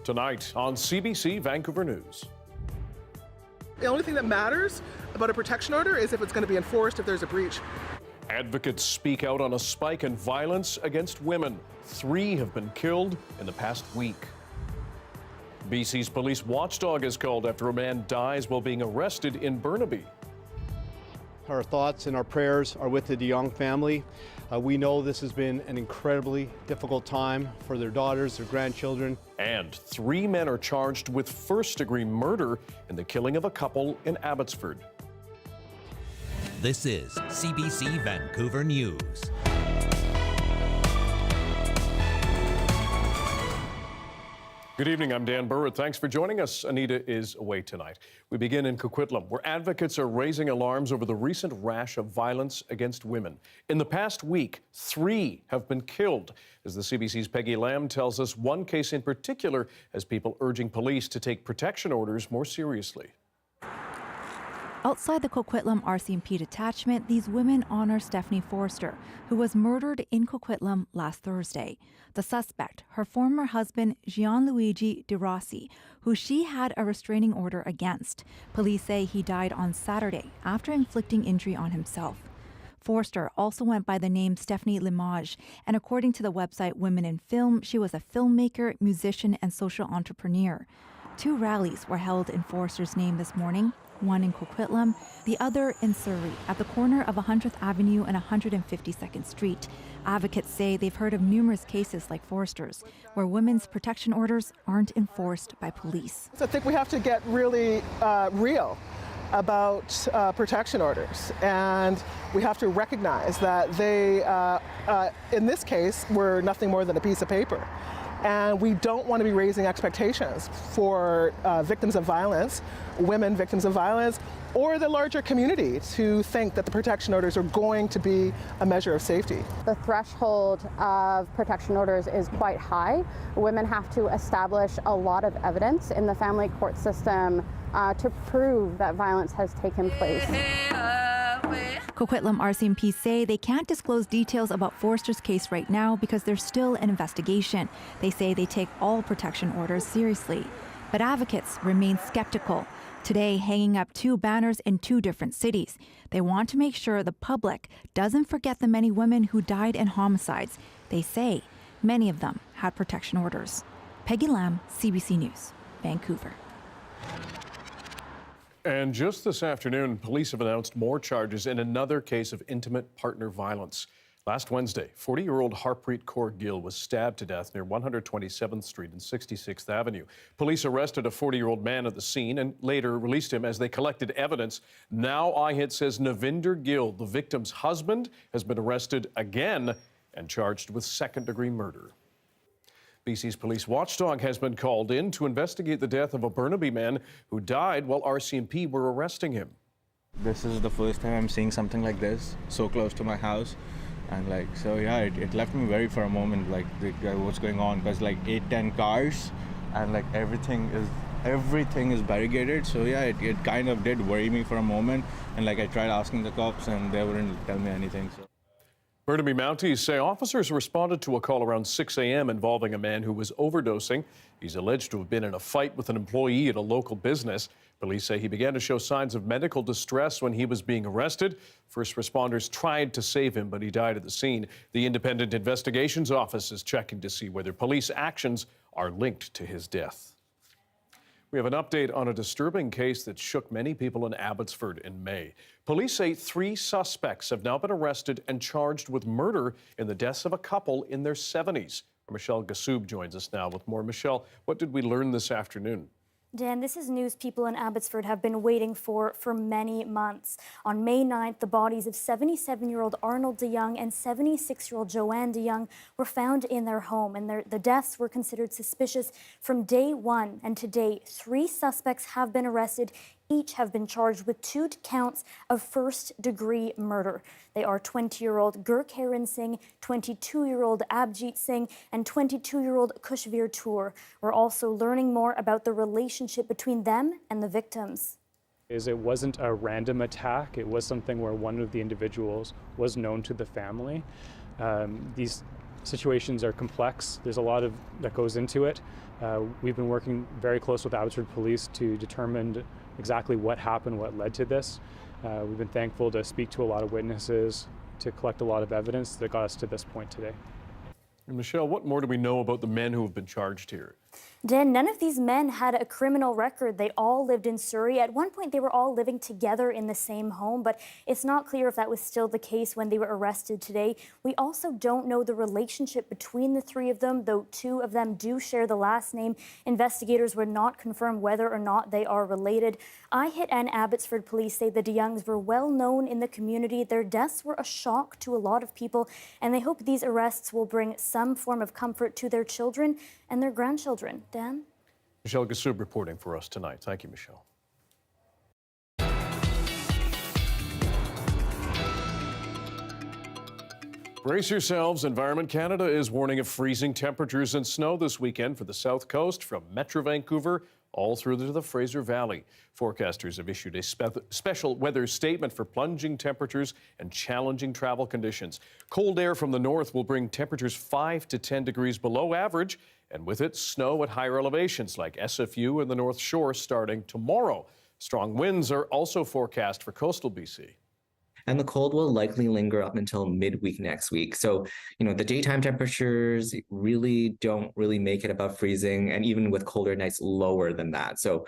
Tonight on CBC Vancouver News. The only thing that matters about a protection order is if it's going to be enforced if there's a breach. Advocates speak out on a spike in violence against women. 3 have been killed in the past week. BC's police watchdog is called after a man dies while being arrested in Burnaby. Our thoughts and our prayers are with the DeYoung family. We know this has been an incredibly difficult time for their daughters, their grandchildren. And 3 men are charged with first-degree murder in the killing of a couple in Abbotsford. This is CBC Vancouver News. Good evening, I'm Dan Burritt. Thanks for joining us. Anita is away tonight. We begin in Coquitlam, where advocates are raising alarms over the recent rash of violence against women. In the past week, 3 have been killed. As the CBC's Peggy Lamb tells us, one case in particular has people urging police to take protection orders more seriously. Outside the Coquitlam RCMP detachment, these women honor Stephanie Forster, who was murdered in Coquitlam last Thursday. The suspect, her former husband, Gianluigi De Rossi, who she had a restraining order against. Police say he died on Saturday after inflicting injury on himself. Forster also went by the name Stephanie Limage, and according to the website Women in Film, she was a filmmaker, musician, and social entrepreneur. 2 rallies were held in Forster's name this morning, one in Coquitlam, the other in Surrey, at the corner of 100th Avenue and 152nd Street. Advocates say they've heard of numerous cases like Forster's, where women's protection orders aren't enforced by police. So I think we have to get really real about protection orders, and we have to recognize that they, in this case, were nothing more than a piece of paper. And we don't want to be raising expectations for victims of violence, women victims of violence, or the larger community to think that the protection orders are going to be a measure of safety. The threshold of protection orders is quite high. Women have to establish a lot of evidence in the family court system to prove that violence has taken place. Coquitlam RCMP say they can't disclose details about Forster's case right now because there's still an investigation. They say they take all protection orders seriously. But advocates remain skeptical. Today, hanging up 2 banners in 2 different cities. They want to make sure the public doesn't forget the many women who died in homicides. They say many of them had protection orders. Peggy Lamb, CBC News, Vancouver. And just this afternoon, police have announced more charges in another case of intimate partner violence. Last Wednesday, 40-year-old Harpreet Kaur Gill was stabbed to death near 127th Street and 66th Avenue. Police arrested a 40-year-old man at the scene and later released him as they collected evidence. Now iHit says Navinder Gill, the victim's husband, has been arrested again and charged with second-degree murder. BC's police watchdog has been called in to investigate the death of a Burnaby man who died while RCMP were arresting him. This is the first time I'm seeing something like this, so close to my house. And it left me worried for a moment, what's going on, because 8-10 cars and everything is barricaded. So it kind of did worry me for a moment. And I tried asking the cops and they wouldn't tell me anything. So. Burnaby Mounties say officers responded to a call around 6 a.m. involving a man who was overdosing. He's alleged to have been in a fight with an employee at a local business. Police say he began to show signs of medical distress when he was being arrested. First responders tried to save him, but he died at the scene. The Independent Investigations Office is checking to see whether police actions are linked to his death. We have an update on a disturbing case that shook many people in Abbotsford in May. Police say 3 suspects have now been arrested and charged with murder in the deaths of a couple in their 70s. Michelle Gassoub joins us now with more. Michelle, what did we learn this afternoon? Dan, this is news people in Abbotsford have been waiting for many months. On May 9th, the bodies of 77-year-old Arnold DeYoung and 76-year-old Joanne DeYoung were found in their home, and the deaths were considered suspicious from day 1. And to date, 3 suspects have been arrested. Each have been charged with 2 counts of first-degree murder. They are 20-year-old Gurkharan Singh, 22-year-old Abjit Singh, and 22-year-old Kushveer Toor. We're also learning more about the relationship between them and the victims. It wasn't a random attack. It was something where one of the individuals was known to the family. These situations are complex. There's a lot that goes into it. We've been working very close with Abbotsford Police to determine exactly what happened, what led to this. We've been thankful to speak to a lot of witnesses, to collect a lot of evidence that got us to this point today. And Michelle, what more do we know about the men who have been charged here? Dan, none of these men had a criminal record. They all lived in Surrey. At one point, they were all living together in the same home, but it's not clear if that was still the case when they were arrested today. We also don't know the relationship between the three of them, though two of them do share the last name. Investigators would not confirm whether or not they are related. IHIT and Abbotsford Police say the DeYoungs were well known in the community. Their deaths were a shock to a lot of people, and they hope these arrests will bring some form of comfort to their children and their grandchildren. Dan? Michelle Gassoub reporting for us tonight. Thank you, Michelle. Brace yourselves. Environment Canada is warning of freezing temperatures and snow this weekend for the South Coast from Metro Vancouver all through to the Fraser Valley. Forecasters have issued a special weather statement for plunging temperatures and challenging travel conditions. Cold air from the north will bring temperatures 5 to 10 degrees below average, and with it, snow at higher elevations like SFU and the North Shore starting tomorrow. Strong winds are also forecast for coastal BC. And the cold will likely linger up until midweek next week. So, the daytime temperatures don't make it above freezing, and even with colder nights lower than that. So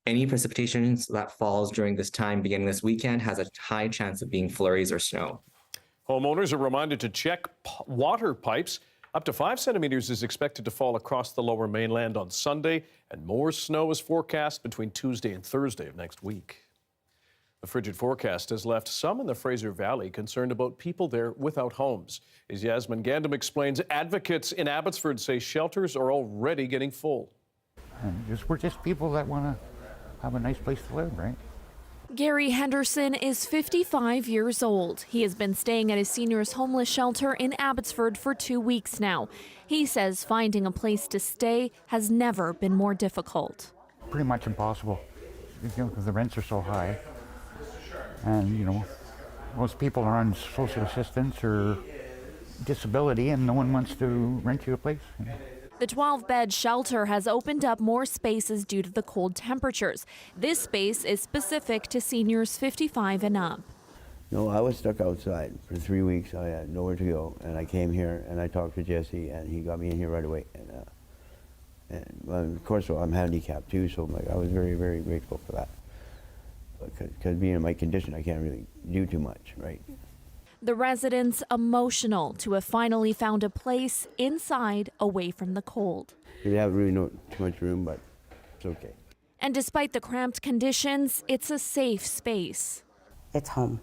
any precipitation that falls during this time beginning this weekend has a high chance of being flurries or snow. Homeowners are reminded to check water pipes. Up to 5 centimeters is expected to fall across the lower mainland on Sunday, and more snow is forecast between Tuesday and Thursday of next week. The frigid forecast has left some in the Fraser Valley concerned about people there without homes. As Yasmin Gandam explains, advocates in Abbotsford say shelters are already getting full. And we're just people that want to have a nice place to live, right? Gary Henderson is 55 years old. He has been staying at a seniors homeless shelter in Abbotsford for 2 weeks now. He says finding a place to stay has never been more difficult. Pretty much impossible, because the rents are so high. And, most people are on social assistance or disability, and no one wants to rent you a place. The 12-bed shelter has opened up more spaces due to the cold temperatures. This space is specific to seniors 55 and up. No, I was stuck outside for 3 weeks. I had nowhere to go, and I came here and I talked to Jesse, and he got me in here right away. And of course, I'm handicapped too, so I was very, very grateful for that. Because being in my condition, I can't really do too much, right? The residents emotional to have finally found a place inside away from the cold. We have really too much room, but it's okay. And despite the cramped conditions, it's a safe space. It's home.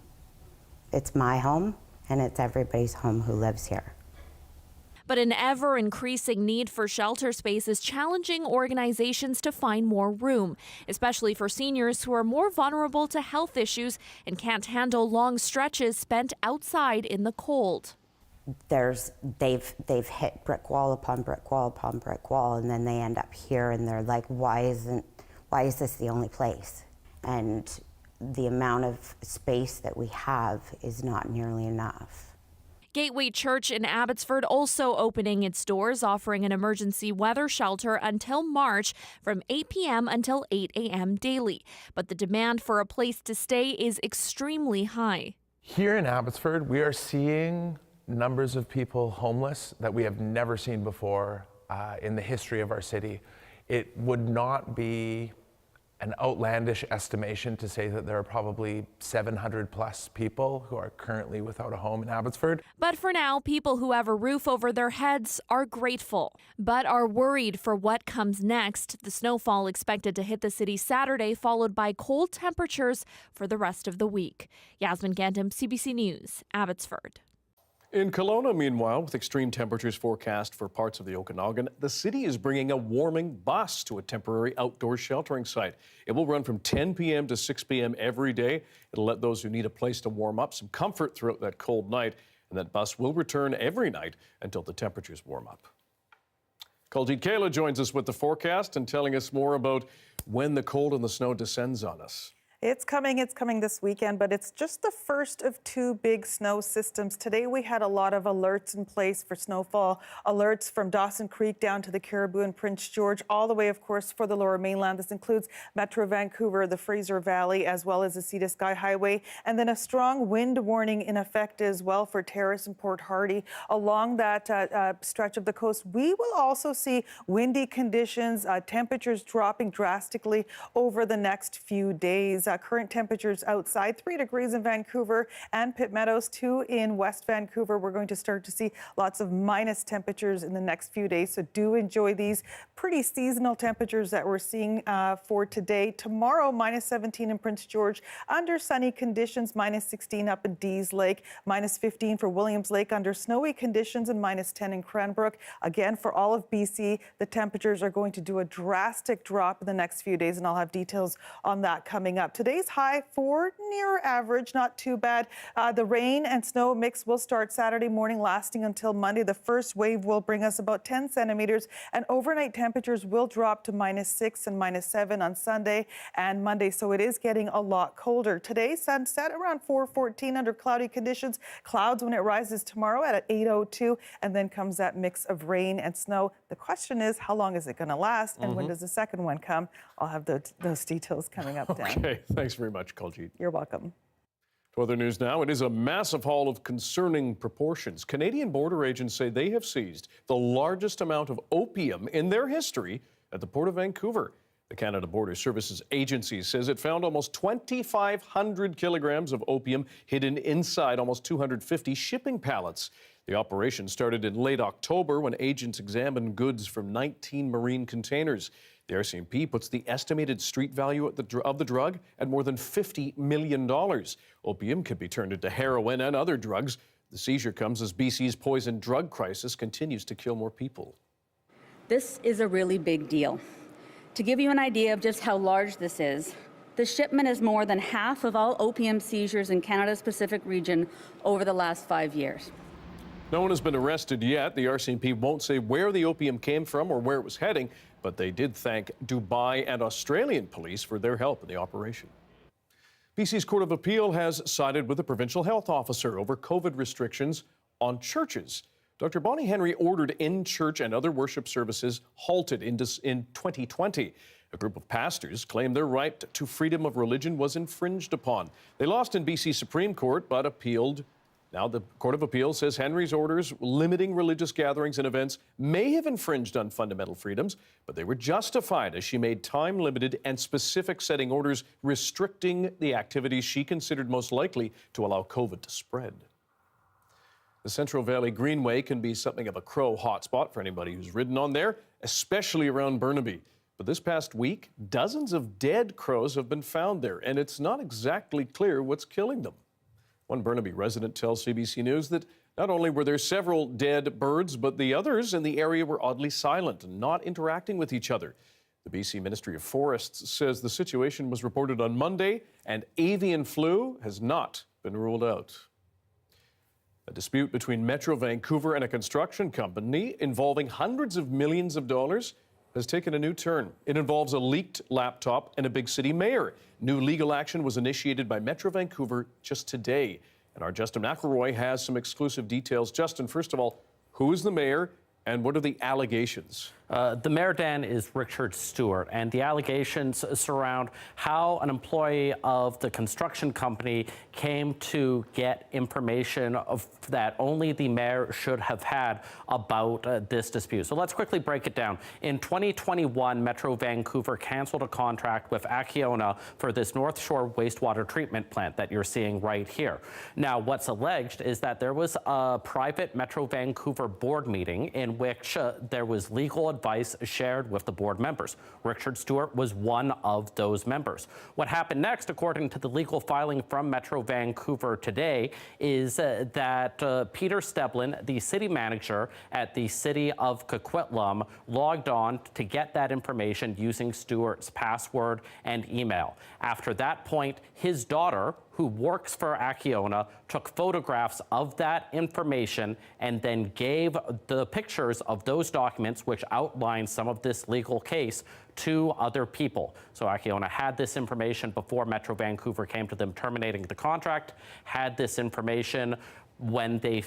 It's my home, and it's everybody's home who lives here. But an ever-increasing need for shelter space is challenging organizations to find more room, especially for seniors who are more vulnerable to health issues and can't handle long stretches spent outside in the cold. They've hit brick wall upon brick wall upon brick wall, and then they end up here, and they're like, why is this the only place? And the amount of space that we have is not nearly enough. Gateway Church in Abbotsford also opening its doors, offering an emergency weather shelter until March from 8 p.m. until 8 a.m. daily. But the demand for a place to stay is extremely high. Here in Abbotsford, we are seeing numbers of people homeless that we have never seen before in the history of our city. It would not be an outlandish estimation to say that there are probably 700 plus people who are currently without a home in Abbotsford. But for now, people who have a roof over their heads are grateful, but are worried for what comes next. The snowfall expected to hit the city Saturday, followed by cold temperatures for the rest of the week. Yasmin Gandam, CBC News, Abbotsford. In Kelowna, meanwhile, with extreme temperatures forecast for parts of the Okanagan, the city is bringing a warming bus to a temporary outdoor sheltering site. It will run from 10 p.m. to 6 p.m. every day. It'll let those who need a place to warm up some comfort throughout that cold night, and that bus will return every night until the temperatures warm up. Kuljeet Kaila joins us with the forecast and telling us more about when the cold and the snow descends on us. It's coming this weekend, but it's just the first of two big snow systems. Today we had a lot of alerts in place for snowfall, alerts from Dawson Creek down to the Caribou and Prince George, all the way, of course, for the Lower Mainland. This includes Metro Vancouver, the Fraser Valley, as well as the Sea to Sky Highway, and then a strong wind warning in effect as well for Terrace and Port Hardy. Along that stretch of the coast, we will also see windy conditions, temperatures dropping drastically over the next few days. Current temperatures outside 3 degrees in Vancouver and Pitt Meadows, 2 in West Vancouver. We're going to start to see lots of minus temperatures in the next few days, so do enjoy these pretty seasonal temperatures that we're seeing for today. Tomorrow, minus 17 in Prince George under sunny conditions, minus 16 up in Dease Lake, minus 15 for Williams Lake under snowy conditions, and minus 10 in Cranbrook. Again, for all of BC, the temperatures are going to do a drastic drop in the next few days, and I'll have details on that coming up. Today's high for near average, not too bad. The rain and snow mix will start Saturday morning, lasting until Monday. The first wave will bring us about 10 centimeters, and overnight temperatures will drop to minus 6 and minus 7 on Sunday and Monday, so it is getting a lot colder. Today, sunset around 4:14 under cloudy conditions. Clouds when it rises tomorrow at 8:02, and then comes that mix of rain and snow. The question is, how long is it going to last, and when does the second one come? I'll have those details coming up, Dan. Okay, thanks very much, Kuljeet. You're welcome. To other news now, it is a massive haul of concerning proportions. Canadian border agents say they have seized the largest amount of opium in their history at the Port of Vancouver. The Canada Border Services Agency says it found almost 2,500 kilograms of opium hidden inside almost 250 shipping pallets. The operation started in late October when agents examined goods from 19 marine containers. The RCMP puts the estimated street value of the drug at more than $50 million. Opium can be turned into heroin and other drugs. The seizure comes as BC's poison drug crisis continues to kill more people. This is a really big deal. To give you an idea of just how large this is, the shipment is more than half of all opium seizures in Canada's Pacific region over the last 5 years. No one has been arrested yet. The RCMP won't say where the opium came from or where it was heading, but they did thank Dubai and Australian police for their help in the operation. BC's Court of Appeal has sided with the provincial health officer over COVID restrictions on churches. Dr. Bonnie Henry ordered in-church and other worship services halted in 2020. A group of pastors claimed their right to freedom of religion was infringed upon. They lost in BC Supreme Court but appealed. Now the Court of Appeal says Henry's orders limiting religious gatherings and events may have infringed on fundamental freedoms, but they were justified as she made time-limited and specific setting orders restricting the activities she considered most likely to allow COVID to spread. The Central Valley Greenway can be something of a crow hotspot for anybody who's ridden on there, especially around Burnaby. But this past week, dozens of dead crows have been found there, and it's not exactly clear what's killing them. One Burnaby resident tells CBC News that not only were there several dead birds, but the others in the area were oddly silent and not interacting with each other. The BC Ministry of Forests says the situation was reported on Monday, and avian flu has not been ruled out. A dispute between Metro Vancouver and a construction company involving hundreds of millions of dollars has taken a new turn. It involves a leaked laptop and a big city mayor. New legal action was initiated by Metro Vancouver just today. And our Justin McElroy has some exclusive details. Justin, first of all, who is the mayor and what are the allegations? The mayor, Dan, is Richard Stewart, and the allegations surround how an employee of the construction company came to get information that only the mayor should have had about this dispute. So let's quickly break it down. In 2021, Metro Vancouver canceled a contract with Acciona for this North Shore wastewater treatment plant that you're seeing right here. Now, what's alleged is that there was a private Metro Vancouver board meeting in which there was legal advice shared with the board members. Richard Stewart was one of those members. What happened next, according to the legal filing from Metro Vancouver today, is that Peter Steblin, the city manager at the city of Coquitlam, logged on to get that information using Stewart's password and email. After that point, his daughter, who who works for Acciona took photographs of that information and then gave the pictures of those documents, which outline some of this legal case, to other people. So Acciona had this information before Metro Vancouver came to them terminating the contract, had this information when they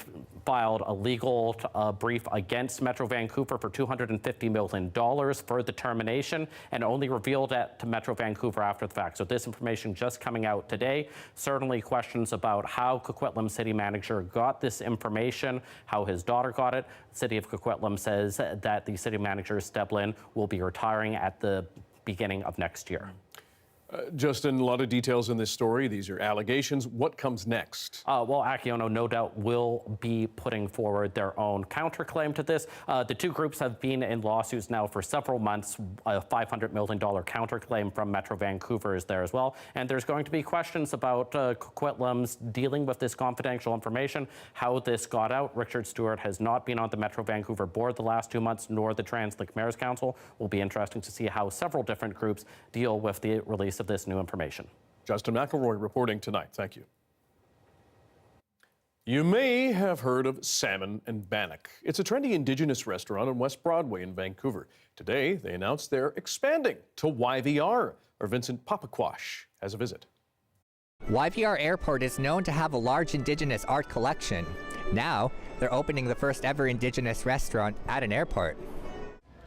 filed a legal brief against Metro Vancouver for $250 million for the termination, and only revealed that to Metro Vancouver after the fact. So this information just coming out today. Certainly questions about how Coquitlam city manager got this information, how his daughter got it. The city of Coquitlam says that the city manager, Steblin, will be retiring at the beginning of next year. Justin, a lot of details in this story. These are allegations. What comes next? Well, Acciona no doubt will be putting forward their own counterclaim to this. The two groups have been in lawsuits now for several months. A $500 million counterclaim from Metro Vancouver is there as well. And there's going to be questions about Coquitlam's dealing with this confidential information, how this got out. Richard Stewart has not been on the Metro Vancouver board the last 2 months, nor the Trans-Lake Mayor's Council. Will be interesting to see how several different groups deal with the release of this new information. Justin McElroy reporting tonight. Thank you. You may have heard of Salmon and Bannock. It's a trendy Indigenous restaurant on West Broadway in Vancouver. Today, they announced they're expanding to YVR. Our Vincent Papakwash has a visit. YVR Airport is known to have a large Indigenous art collection. Now, they're opening the first ever Indigenous restaurant at an airport.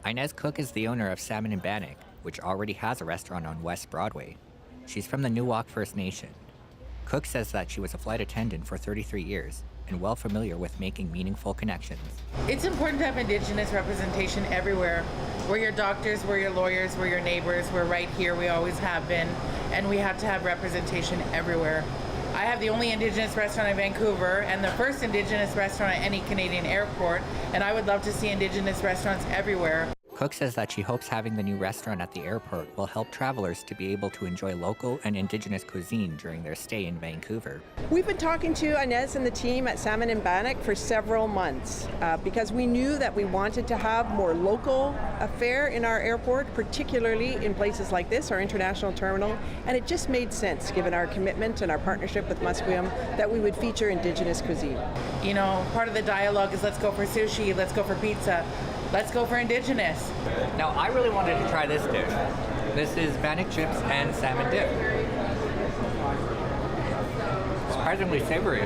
Inez Cook is the owner of Salmon and Bannock, which already has a restaurant on West Broadway. She's from the Nuwak First Nation. Cook says that she was a flight attendant for 33 years and well familiar with making meaningful connections. It's important to have Indigenous representation everywhere. We're your doctors, we're your lawyers, we're your neighbors, we're right here, we always have been, and we have to have representation everywhere. I have the only Indigenous restaurant in Vancouver and the first Indigenous restaurant at any Canadian airport, and I would love to see Indigenous restaurants everywhere. Cook says that she hopes having the new restaurant at the airport will help travelers to be able to enjoy local and Indigenous cuisine during their stay in Vancouver. We've been talking to Inez and the team at Salmon and Bannock for several months because we knew that we wanted to have more local fare in our airport, particularly in places like this, our international terminal, and it just made sense given our commitment and our partnership with Musqueam that we would feature Indigenous cuisine. You know, part of the dialogue is let's go for sushi, let's go for pizza. Let's go for Indigenous. Now, I really wanted to try this dish. This is Bannock chips and salmon dip. Surprisingly savory.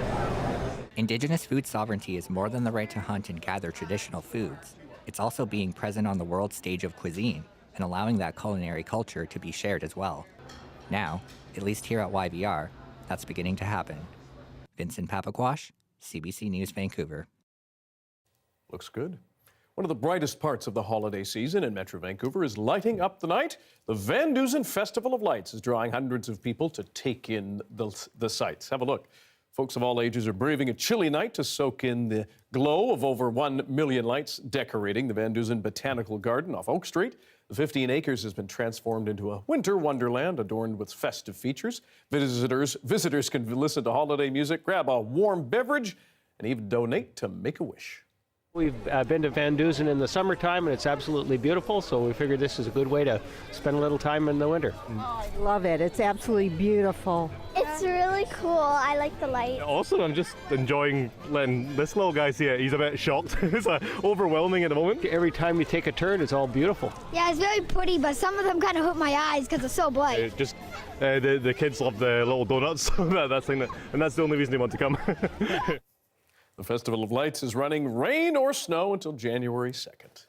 Indigenous food sovereignty is more than the right to hunt and gather traditional foods. It's also being present on the world stage of cuisine and allowing that culinary culture to be shared as well. Now, at least here at YVR, that's beginning to happen. Vincent Papakwash, CBC News, Vancouver. Looks good. One of the brightest parts of the holiday season in Metro Vancouver is lighting up the night. The Van Dusen Festival of Lights is drawing hundreds of people to take in the sights. Have a look. Folks of all ages are braving a chilly night to soak in the glow of over 1 million lights decorating the Van Dusen Botanical Garden off Oak Street. The 15 acres has been transformed into a winter wonderland adorned with festive features. Visitors can listen to holiday music, grab a warm beverage, and even donate to Make-A-Wish. We've been to Van Dusen in the summertime, and it's absolutely beautiful, so we figured this is a good way to spend a little time in the winter. Oh, I love it. It's absolutely beautiful. It's really cool. I like the light. Also, I'm just enjoying letting this little guy see it. He's a bit shocked. It's overwhelming at the moment. Every time you take a turn, it's all beautiful. Yeah, it's very pretty, but some of them kind of hurt my eyes because it's so bright. The kids love the little donuts, and that's the only reason they want to come. The Festival of Lights is running rain or snow until January 2nd.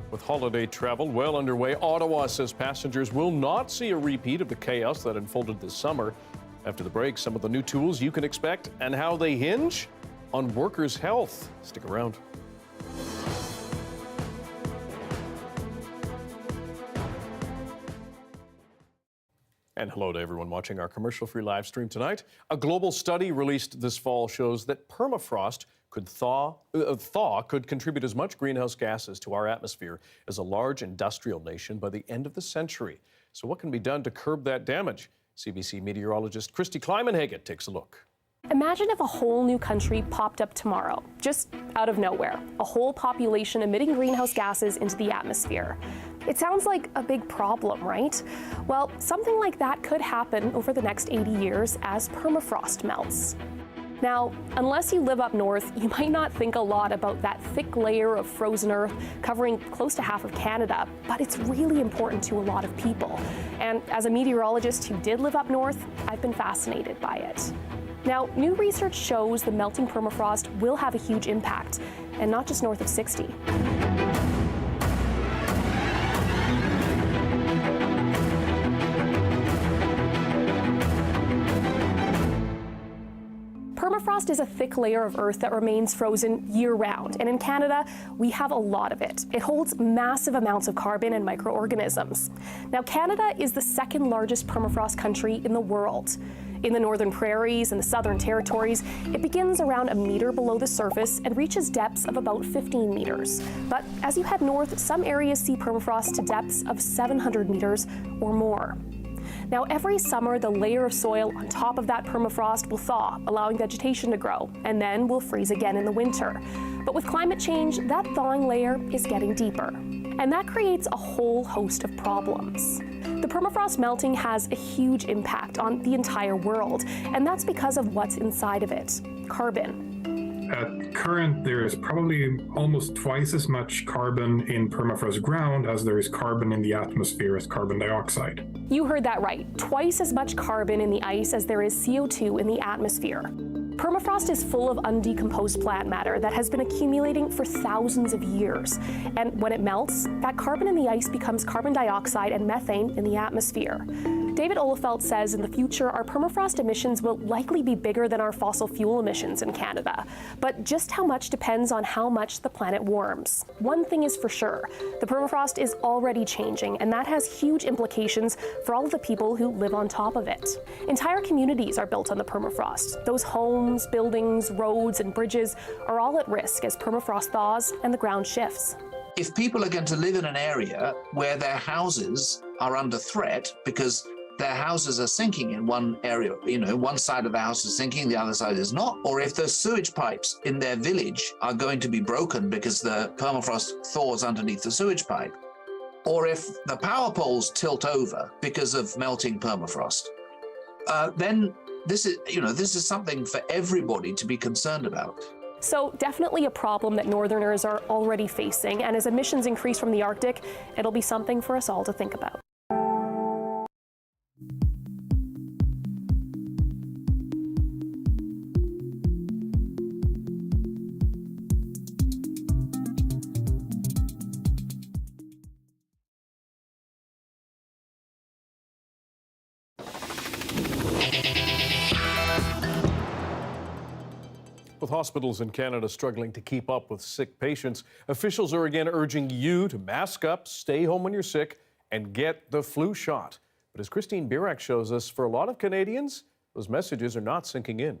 With holiday travel well underway, Ottawa says passengers will not see a repeat of the chaos that unfolded this summer. After the break, some of the new tools you can expect and how they hinge on workers' health. Stick around. And hello to everyone watching our commercial-free live stream tonight. A global study released this fall shows that permafrost could thaw could contribute as much greenhouse gases to our atmosphere as a large industrial nation by the end of the century. So what can be done to curb that damage? CBC meteorologist Christy Kleimanhagen takes a look. Imagine if a whole new country popped up tomorrow, just out of nowhere, a whole population emitting greenhouse gases into the atmosphere. It sounds like a big problem, right? Well, something like that could happen over the next 80 years as permafrost melts. Now, unless you live up north, you might not think a lot about that thick layer of frozen earth covering close to half of Canada, but it's really important to a lot of people. And as a meteorologist who did live up north, I've been fascinated by it. Now, new research shows the melting permafrost will have a huge impact, and not just north of 60. Permafrost is a thick layer of earth that remains frozen year-round, and in Canada, we have a lot of it. It holds massive amounts of carbon and microorganisms. Now, Canada is the second largest permafrost country in the world. In the northern prairies and the southern territories, it begins around a meter below the surface and reaches depths of about 15 meters. But as you head north, some areas see permafrost to depths of 700 meters or more. Now, every summer, the layer of soil on top of that permafrost will thaw, allowing vegetation to grow, and then will freeze again in the winter. But with climate change, that thawing layer is getting deeper, and that creates a whole host of problems. The permafrost melting has a huge impact on the entire world, and that's because of what's inside of it: carbon. At current, there is probably almost twice as much carbon in permafrost ground as there is carbon in the atmosphere as carbon dioxide. You heard that right. Twice as much carbon in the ice as there is CO2 in the atmosphere. Permafrost is full of undecomposed plant matter that has been accumulating for thousands of years. And when it melts, that carbon in the ice becomes carbon dioxide and methane in the atmosphere. David Olefelt says in the future, our permafrost emissions will likely be bigger than our fossil fuel emissions in Canada. But just how much depends on how much the planet warms. One thing is for sure, the permafrost is already changing, and that has huge implications for all of the people who live on top of it. Entire communities are built on the permafrost. Those homes, buildings, roads, and bridges are all at risk as permafrost thaws and the ground shifts. If people are going to live in an area where their houses are under threat because their houses are sinking in one area, one side of the house is sinking, the other side is not, or if the sewage pipes in their village are going to be broken because the permafrost thaws underneath the sewage pipe, or if the power poles tilt over because of melting permafrost, then this is something for everybody to be concerned about. So definitely a problem that Northerners are already facing, and as emissions increase from the Arctic, it'll be something for us all to think about. With hospitals in Canada struggling to keep up with sick patients, officials are again urging you to mask up, stay home when you're sick, and get the flu shot. But as Christine Birak shows us, for a lot of Canadians, those messages are not sinking in.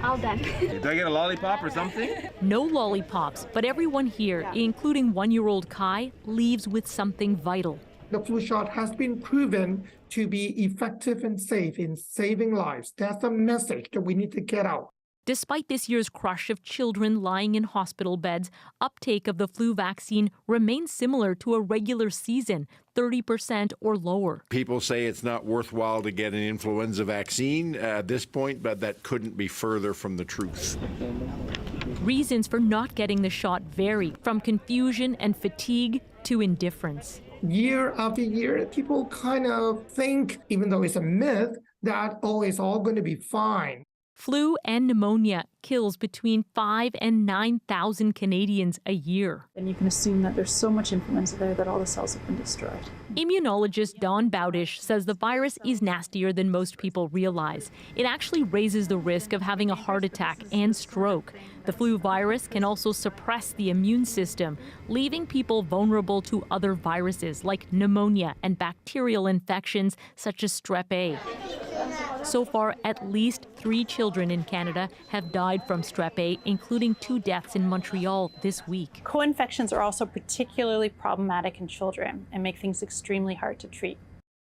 All done. Did I get a lollipop or something? No lollipops, but everyone here, including one-year-old Kai, leaves with something vital. The flu shot has been proven to be effective and safe in saving lives. That's a message that we need to get out. Despite this year's crush of children lying in hospital beds, uptake of the flu vaccine remains similar to a regular season, 30% or lower. People say it's not worthwhile to get an influenza vaccine at this point, but that couldn't be further from the truth. Reasons for not getting the shot vary, from confusion and fatigue to indifference. Year after year, people kind of think, even though it's a myth, that, it's all going to be fine. Flu and pneumonia kills between 5,000 and 9,000 Canadians a year. And you can assume that there's so much influenza there that all the cells have been destroyed. Immunologist Don Bowdish says the virus is nastier than most people realize. It actually raises the risk of having a heart attack and stroke. The flu virus can also suppress the immune system, leaving people vulnerable to other viruses like pneumonia and bacterial infections such as strep A. So far, at least 3 children in Canada have died from strep A, including 2 deaths in Montreal this week. Co-infections are also particularly problematic in children and make things extremely hard to treat.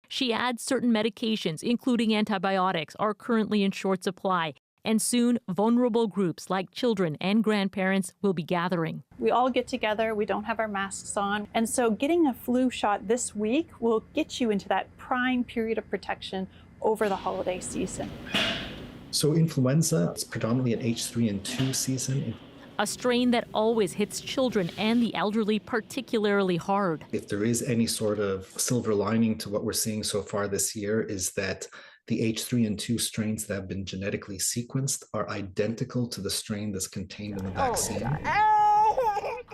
She adds certain medications, including antibiotics, are currently in short supply, And soon, vulnerable groups like children and grandparents will be gathering. We all get together, we don't have our masks on, and so getting a flu shot this week will get you into that prime period of protection over the holiday season. So influenza, it's predominantly an H3N2 season. A strain that always hits children and the elderly particularly hard. If there is any sort of silver lining to what we're seeing so far this year, is that the H3N2 strains that have been genetically sequenced are identical to the strain that's contained in the vaccine.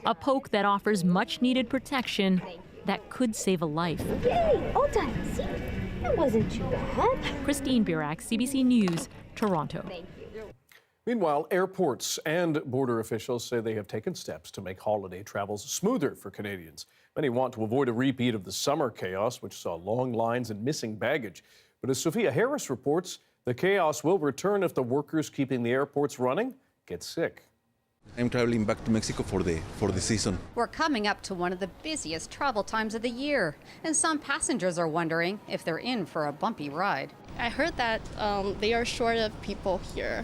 A poke that offers much needed protection that could save a life. Yay! All done. See? That wasn't too bad. Christine Burak, CBC News, Toronto. Meanwhile, airports and border officials say they have taken steps to make holiday travels smoother for Canadians. Many want to avoid a repeat of the summer chaos, which saw long lines and missing baggage. But as Sophia Harris reports, the chaos will return if the workers keeping the airports running get sick. I'm traveling back to Mexico for the season. We're coming up to one of the busiest travel times of the year, and some passengers are wondering if they're in for a bumpy ride. I heard that they are short of people here.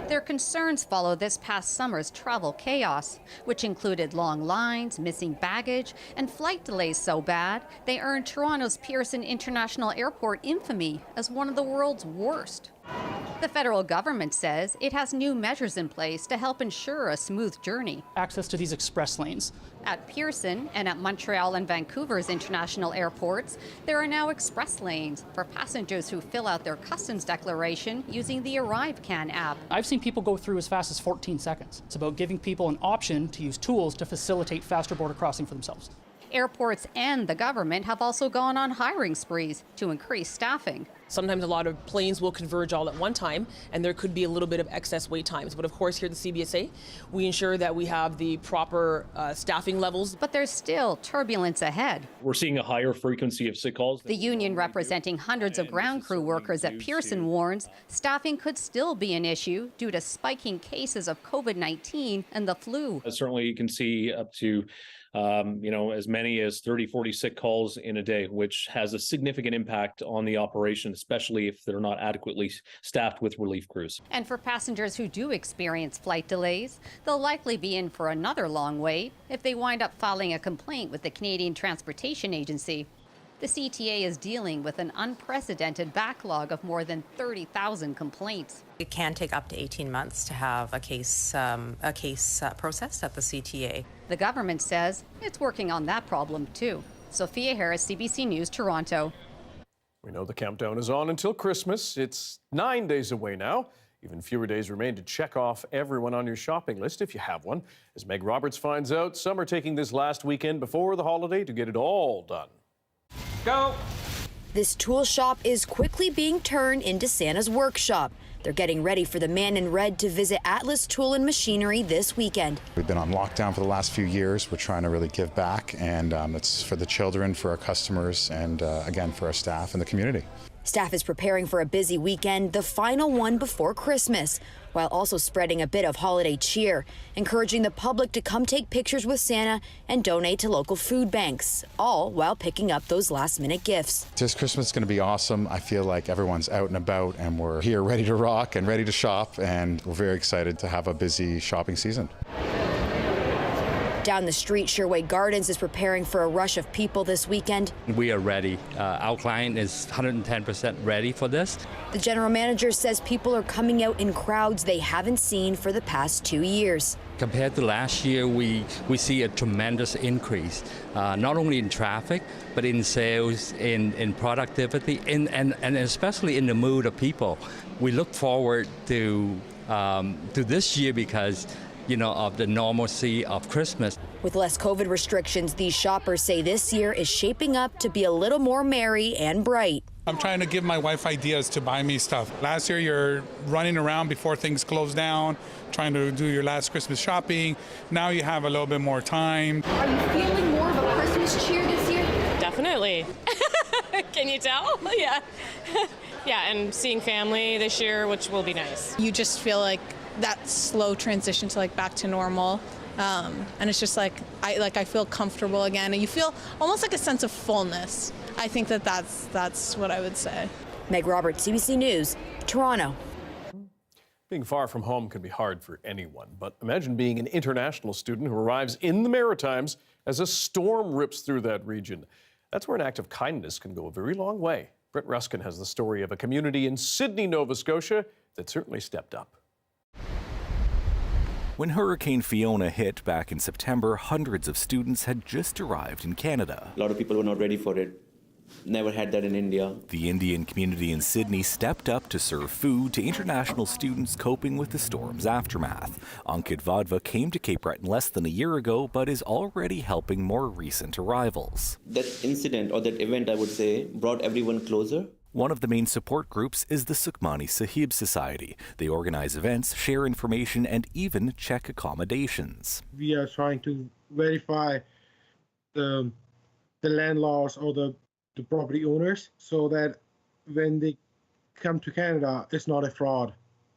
Their concerns follow this past summer's travel chaos, which included long lines, missing baggage, and flight delays so bad they earned Toronto's Pearson International Airport infamy as one of the world's worst. The federal government says it has new measures in place to help ensure a smooth journey. Access to these express lanes. At Pearson and at Montreal and Vancouver's international airports, there are now express lanes for passengers who fill out their customs declaration using the ArriveCan app. I've seen people go through as fast as 14 seconds. It's about giving people an option to use tools to facilitate faster border crossing for themselves. Airports and the government have also gone on hiring sprees to increase staffing. Sometimes a lot of planes will converge all at one time, and there could be a little bit of excess wait times. But of course, here at the CBSA, we ensure that we have the proper staffing levels. But there's still turbulence ahead. We're seeing a higher frequency of sick calls. The union representing hundreds of ground crew workers at Pearson warns staffing could still be an issue due to spiking cases of COVID-19 and the flu. Certainly, you can see up to as many as 30, 40 sick calls in a day, which has a significant impact on the operation, especially if they're not adequately staffed with relief crews. And for passengers who do experience flight delays, they'll likely be in for another long wait if they wind up filing a complaint with the Canadian Transportation Agency. The CTA is dealing with an unprecedented backlog of more than 30,000 complaints. It can take up to 18 months to have a case processed at the CTA. The government says it's working on that problem too. Sophia Harris, CBC News, Toronto. We know the countdown is on until Christmas. It's 9 days away now. Even fewer days remain to check off everyone on your shopping list if you have one. As Meg Roberts finds out, some are taking this last weekend before the holiday to get it all done. Go! This tool shop is quickly being turned into Santa's workshop. They're getting ready for the man in red to visit Atlas Tool and Machinery this weekend. We've been on lockdown for the last few years. We're trying to really give back, and it's for the children, for our customers, and again, for our staff and the community. Staff is preparing for a busy weekend, the final one before Christmas, while also spreading a bit of holiday cheer, encouraging the public to come take pictures with Santa and donate to local food banks, all while picking up those last-minute gifts. This Christmas is going to be awesome. I feel like everyone's out and about, and we're here ready to rock and ready to shop, and we're very excited to have a busy shopping season. Down the street, Sherway Gardens is preparing for a rush of people this weekend. We are ready. Our client is 110% ready for this. The general manager says people are coming out in crowds they haven't seen for the past 2 years. Compared to last year, we see a tremendous increase, not only in traffic, but in sales, in productivity, and especially in the mood of people. We look forward to this year because of the normalcy of Christmas. With less COVID restrictions, these shoppers say this year is shaping up to be a little more merry and bright. I'm trying to give my wife ideas to buy me stuff. Last year, you're running around before things close down, trying to do your last Christmas shopping. Now you have a little bit more time. Are you feeling more of a Christmas cheer this year? Definitely. Can you tell? Yeah. Yeah, and seeing family this year, which will be nice. You just feel like that slow transition to back to normal, and it's just I feel comfortable again, and you feel almost like a sense of fullness. I think that's what I would say. Meg Roberts, CBC News, Toronto. Being far from home can be hard for anyone, but imagine being an international student who arrives in the Maritimes as a storm rips through that region. That's where an act of kindness can go a very long way. Brett Ruskin has the story of a community in Sydney, Nova Scotia that certainly stepped up. When Hurricane Fiona hit back in September, hundreds of students had just arrived in Canada. A lot of people were not ready for it. Never had that in India. The Indian community in Sydney stepped up to serve food to international students coping with the storm's aftermath. Ankit Vadva came to Cape Breton less than a year ago, but is already helping more recent arrivals. That incident, or that event, I would say, brought everyone closer. One of the main support groups is the Sukhmani Sahib Society. They organize events, share information, and even check accommodations. We are trying to verify the landlords or the property owners so that when they come to Canada, it's not a fraud.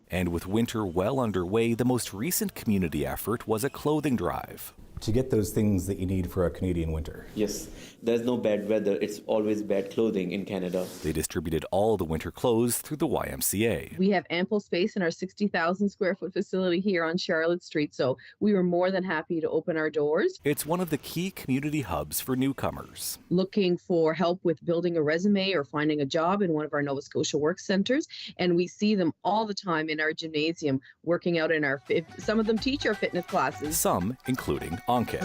And with winter well underway, the most recent community effort was a clothing drive. To get those things that you need for a Canadian winter. Yes, there's no bad weather. It's always bad clothing in Canada. They distributed all the winter clothes through the YMCA. We have ample space in our 60,000 square foot facility here on Charlotte Street, so we were more than happy to open our doors. It's one of the key community hubs for newcomers. Looking for help with building a resume or finding a job in one of our Nova Scotia work centers, and we see them all the time in our gymnasium, working out in our, some of them teach our fitness classes. Some, including Ankit.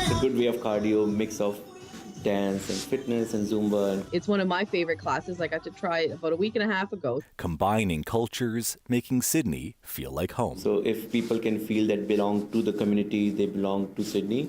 It's a good way of cardio, mix of dance and fitness and Zumba. It's one of my favorite classes. I got to try it about a week and a half ago. Combining cultures, making Sydney feel like home. So if people can feel that belong to the community, they belong to Sydney,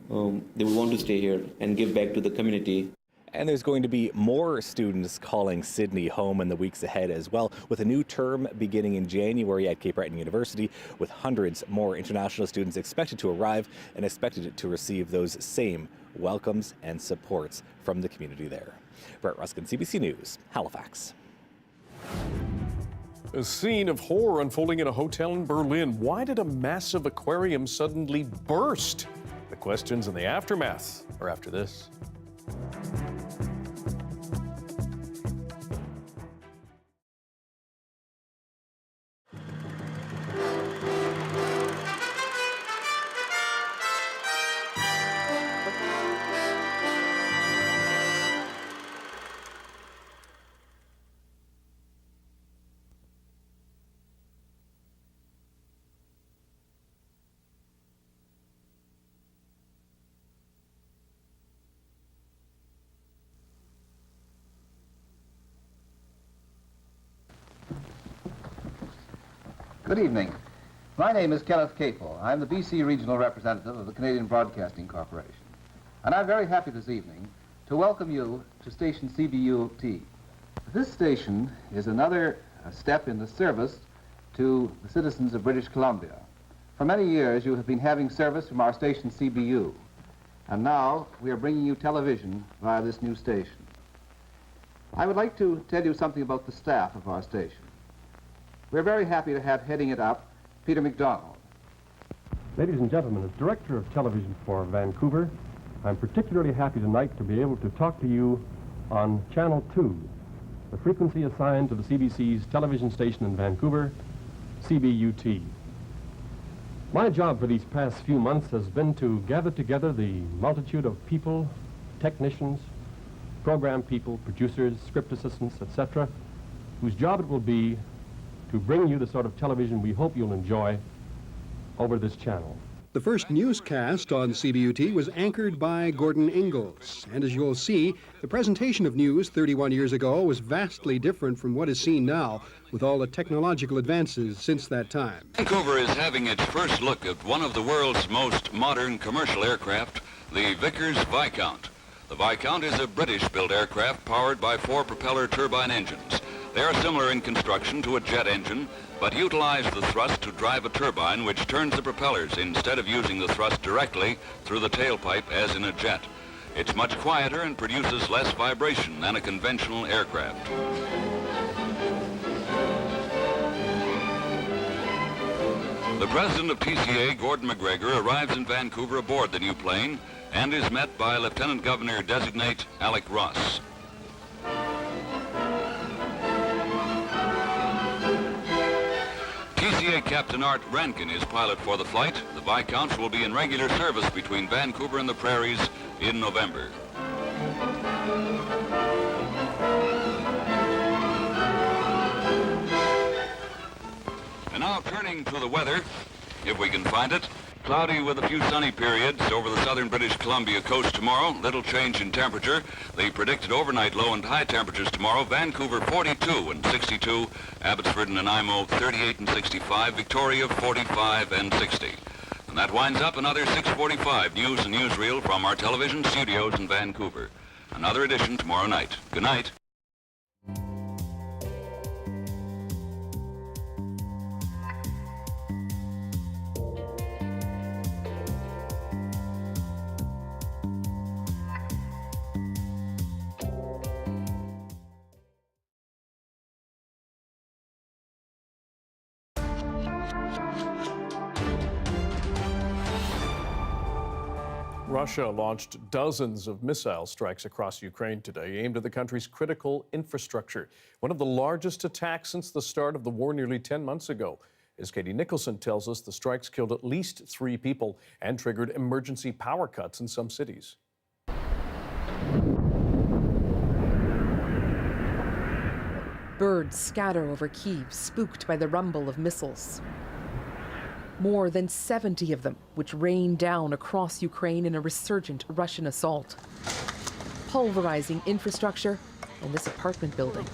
they will want to stay here and give back to the community. And there's going to be more students calling Sydney home in the weeks ahead as well, with a new term beginning in January at Cape Breton University, with hundreds more international students expected to arrive and expected to receive those same welcomes and supports from the community there. Brett Ruskin, CBC News, Halifax. A scene of horror unfolding in a hotel in Berlin. Why did a massive aquarium suddenly burst? The questions and the aftermath are after this. Good evening. My name is Kenneth Capel. I'm the BC Regional Representative of the Canadian Broadcasting Corporation. And I'm very happy this evening to welcome you to station CBUT. This station is another step in the service to the citizens of British Columbia. For many years you have been having service from our station CBU. And now we are bringing you television via this new station. I would like to tell you something about the staff of our station. We're very happy to have heading it up Peter McDonald. Ladies and gentlemen, as Director of Television for Vancouver, I'm particularly happy tonight to be able to talk to you on Channel 2, the frequency assigned to the CBC's television station in Vancouver, CBUT. My job for these past few months has been to gather together the multitude of people, technicians, program people, producers, script assistants, etc., whose job it will be to bring you the sort of television we hope you'll enjoy over this channel. The first newscast on CBUT was anchored by Gordon Ingalls. And as you'll see, the presentation of news 31 years ago was vastly different from what is seen now, with all the technological advances since that time. Vancouver is having its first look at one of the world's most modern commercial aircraft, the Vickers Viscount. The Viscount is a British-built aircraft powered by 4 propeller turbine engines. They are similar in construction to a jet engine, but utilize the thrust to drive a turbine which turns the propellers instead of using the thrust directly through the tailpipe as in a jet. It's much quieter and produces less vibration than a conventional aircraft. The president of TCA, Gordon McGregor, arrives in Vancouver aboard the new plane and is met by Lieutenant Governor-designate Alec Ross. CA Captain Art Rankin is pilot for the flight. The Viscounts will be in regular service between Vancouver and the Prairies in November. And now turning to the weather, if we can find it. Cloudy with a few sunny periods over the southern British Columbia coast tomorrow. Little change in temperature. The predicted overnight low and high temperatures tomorrow: Vancouver 42 and 62, Abbotsford and Nanaimo 38 and 65, Victoria 45 and 60. And that winds up another 6:45 news and newsreel from our television studios in Vancouver. Another edition tomorrow night. Good night. Russia launched dozens of missile strikes across Ukraine today, aimed at the country's critical infrastructure. One of the largest attacks since the start of the war nearly 10 months ago. As Katie Nicholson tells us, the strikes killed at least 3 people and triggered emergency power cuts in some cities. Birds scatter over Kyiv, spooked by the rumble of missiles. More than 70 of them, which rain down across Ukraine in a resurgent Russian assault, pulverizing infrastructure and this apartment building.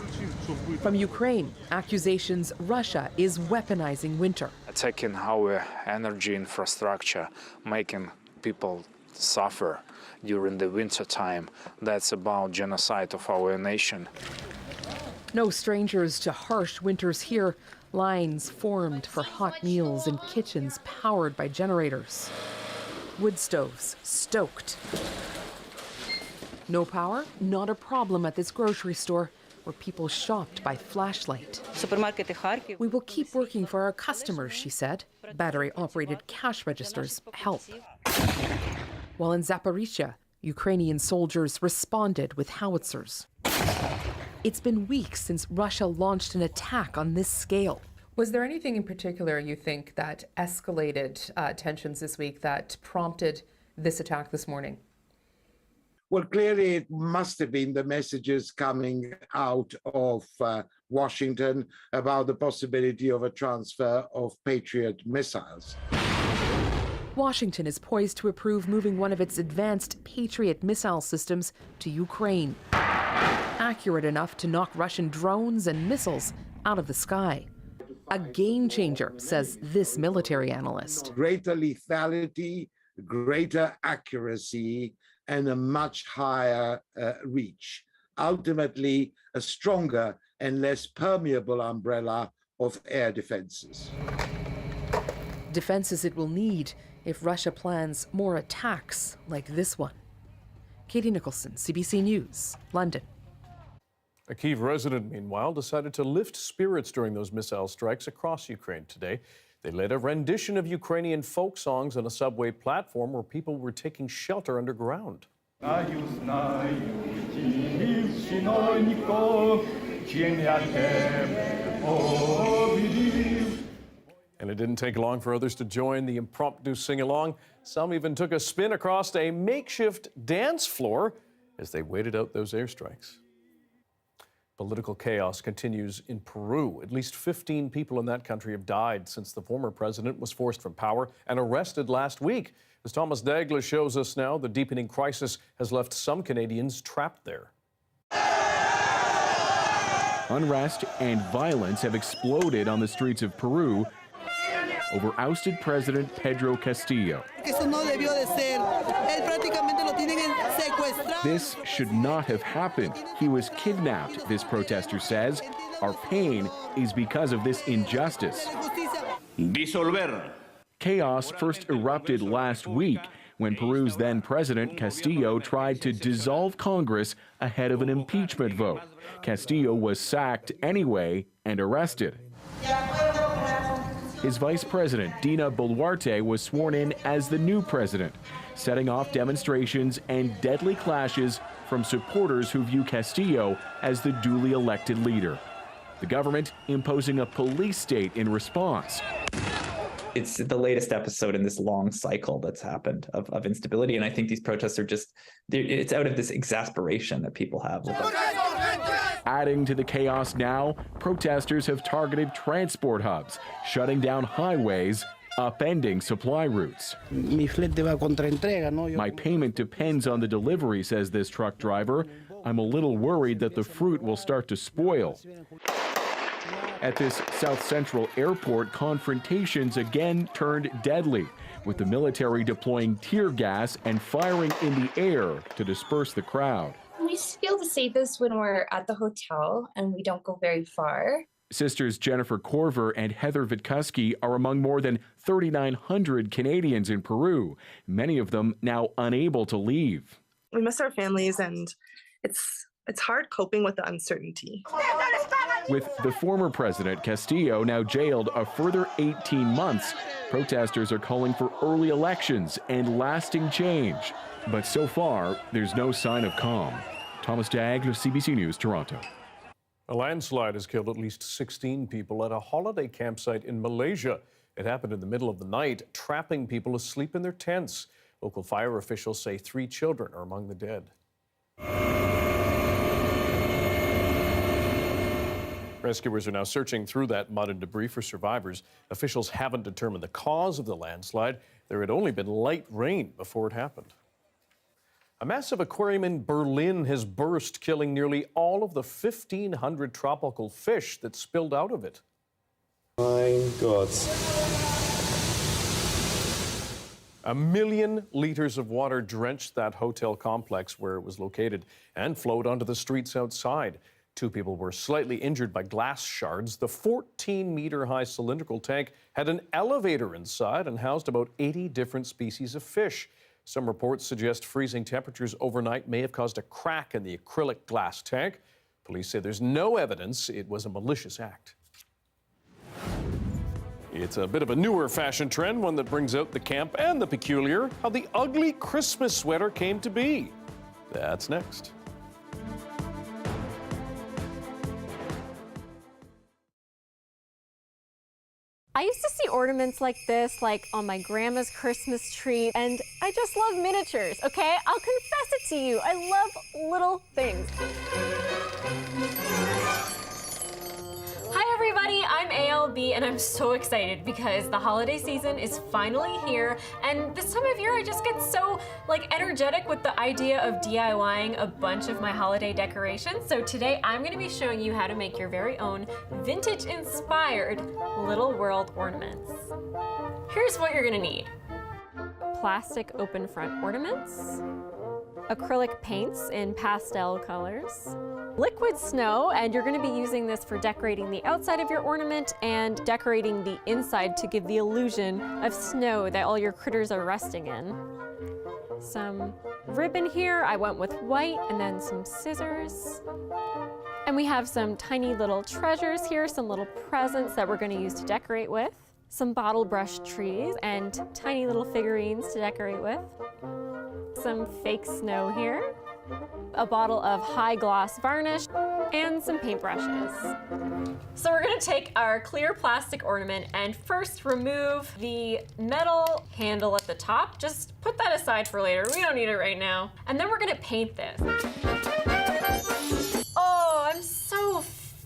From Ukraine, accusations Russia is weaponizing winter. Attacking our energy infrastructure, making people suffer during the winter time. That's about genocide of our nation. No strangers to harsh winters here. Lines formed for hot meals in kitchens powered by generators. Wood stoves stoked. No power? Not a problem at this grocery store where people shopped by flashlight. We will keep working for our customers, she said. Battery-operated cash registers help. While in Zaporizhia, Ukrainian soldiers responded with howitzers. It's been weeks since Russia launched an attack on this scale. Was there anything in particular you think that escalated tensions this week that prompted this attack this morning? Well, clearly it must have been the messages coming out of Washington about the possibility of a transfer of Patriot missiles. Washington is poised to approve moving one of its advanced Patriot missile systems to Ukraine. Accurate enough to knock Russian drones and missiles out of the sky. A game changer, says this military analyst. Greater lethality, greater accuracy, and a much higher reach. Ultimately, a stronger and less permeable umbrella of air defenses. Defenses it will need if Russia plans more attacks like this one. Katie Nicholson, CBC News, London. A Kyiv resident, meanwhile, decided to lift spirits during those missile strikes across Ukraine today. They led a rendition of Ukrainian folk songs on a subway platform where people were taking shelter underground. And it didn't take long for others to join the impromptu sing-along. Some even took a spin across a makeshift dance floor as they waited out those airstrikes. Political chaos continues in Peru. At least 15 people in that country have died since the former president was forced from power and arrested last week. As Thomas Dagla shows us now, the deepening crisis has left some Canadians trapped there. Unrest and violence have exploded on the streets of Peru over ousted President Pedro Castillo. This should not have happened. He was kidnapped, this protester says. Our pain is because of this injustice. Disolver. Chaos first erupted last week when Peru's then president Castillo tried to dissolve Congress ahead of an impeachment vote. Castillo was sacked anyway and arrested. His vice president, Dina Boluarte, was sworn in as the new president, setting off demonstrations and deadly clashes from supporters who view Castillo as the duly elected leader. The government imposing a police state in response. It's the latest episode in this long cycle that's happened of instability. And I think these protests are just, it's out of this exasperation that people have with them. Adding to the chaos now, protesters have targeted transport hubs, shutting down highways, upending supply routes. My payment depends on the delivery, says this truck driver. I'm a little worried that the fruit will start to spoil. At this South Central airport, confrontations again turned deadly, with the military deploying tear gas and firing in the air to disperse the crowd. We feel the safest when we're at the hotel and we don't go very far. Sisters Jennifer Corver and Heather Vitkuski are among more than 3,900 Canadians in Peru, many of them now unable to leave. We miss our families, and it's hard coping with the uncertainty. With the former president, Castillo, now jailed a further 18 months, protesters are calling for early elections and lasting change. But so far, there's no sign of calm. Thomas Daigle, CBC News, Toronto. A landslide has killed at least 16 people at a holiday campsite in Malaysia. It happened in the middle of the night, trapping people asleep in their tents. Local fire officials say 3 children are among the dead. Rescuers are now searching through that mud and debris for survivors. Officials haven't determined the cause of the landslide. There had only been light rain before it happened. A massive aquarium in Berlin has burst, killing nearly all of the 1,500 tropical fish that spilled out of it. Mein Gott. 1 million liters of water drenched that hotel complex where it was located and flowed onto the streets outside. 2 people were slightly injured by glass shards. The 14-meter-high cylindrical tank had an elevator inside and housed about 80 different species of fish. Some reports suggest freezing temperatures overnight may have caused a crack in the acrylic glass tank. Police say there's no evidence it was a malicious act. It's a bit of a newer fashion trend, one that brings out the camp and the peculiar. How the ugly Christmas sweater came to be. That's next. I used to see ornaments like this, like on my grandma's Christmas tree, and I just love miniatures, okay? I'll confess it to you. I love little things. Hi everybody, I'm ALB and I'm so excited because the holiday season is finally here, and this time of year I just get so energetic with the idea of DIYing a bunch of my holiday decorations. So today I'm going to be showing you how to make your very own vintage inspired little world ornaments. Here's what you're going to need. Plastic open front ornaments, acrylic paints in pastel colors, liquid snow, and you're going to be using this for decorating the outside of your ornament and decorating the inside to give the illusion of snow that all your critters are resting in. Some ribbon here, I went with white, and then some scissors. And we have some tiny little treasures here, some little presents that we're going to use to decorate with. Some bottle brush trees and tiny little figurines to decorate with. Some fake snow here. A bottle of high gloss varnish, and some paintbrushes. So we're gonna take our clear plastic ornament and first remove the metal handle at the top. Just put that aside for later, we don't need it right now. And then we're gonna paint this. Oh, I'm so